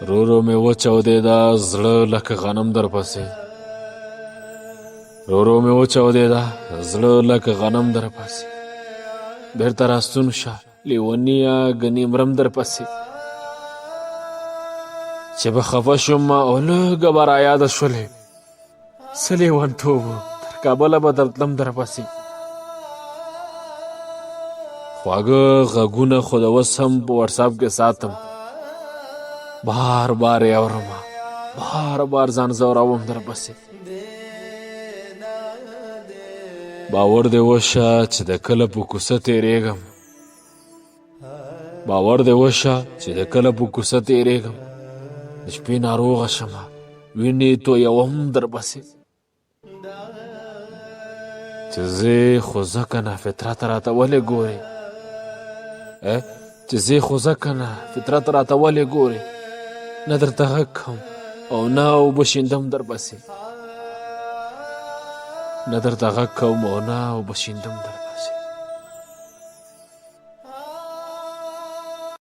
رو رو مې وچاودېده زړه لکه غنم در پسې رو رو مې وچاودېده زړه لکه غنم در پسې بېرته راستون شه لیونیه ګنې مرم در پسې چې به خفه شم او لږه به رایاده شولې څه لیونتوب و تر کابله به درتلم در پسې خواږه غږونه خو د اوس هم په وټساپ کې ساتم بار بار یې اورمه بار بار ځان ځوروم در پسې باور دې وشه چې د کله په کوڅه تېرېږم باور دې وشه چې د کله په کوڅه تېرېږم د شپې ناروغه شمه وینې تویوم در پسې چې زه خو ځکه نه فطرت راته ولې ګورې چې زه خو ځکه نه فطرت راته ولې ګورې نه درته غږ کوم او نه اوبه شیندم در پسې نه درته غږ کوم او نه اوبه شیندم در پسې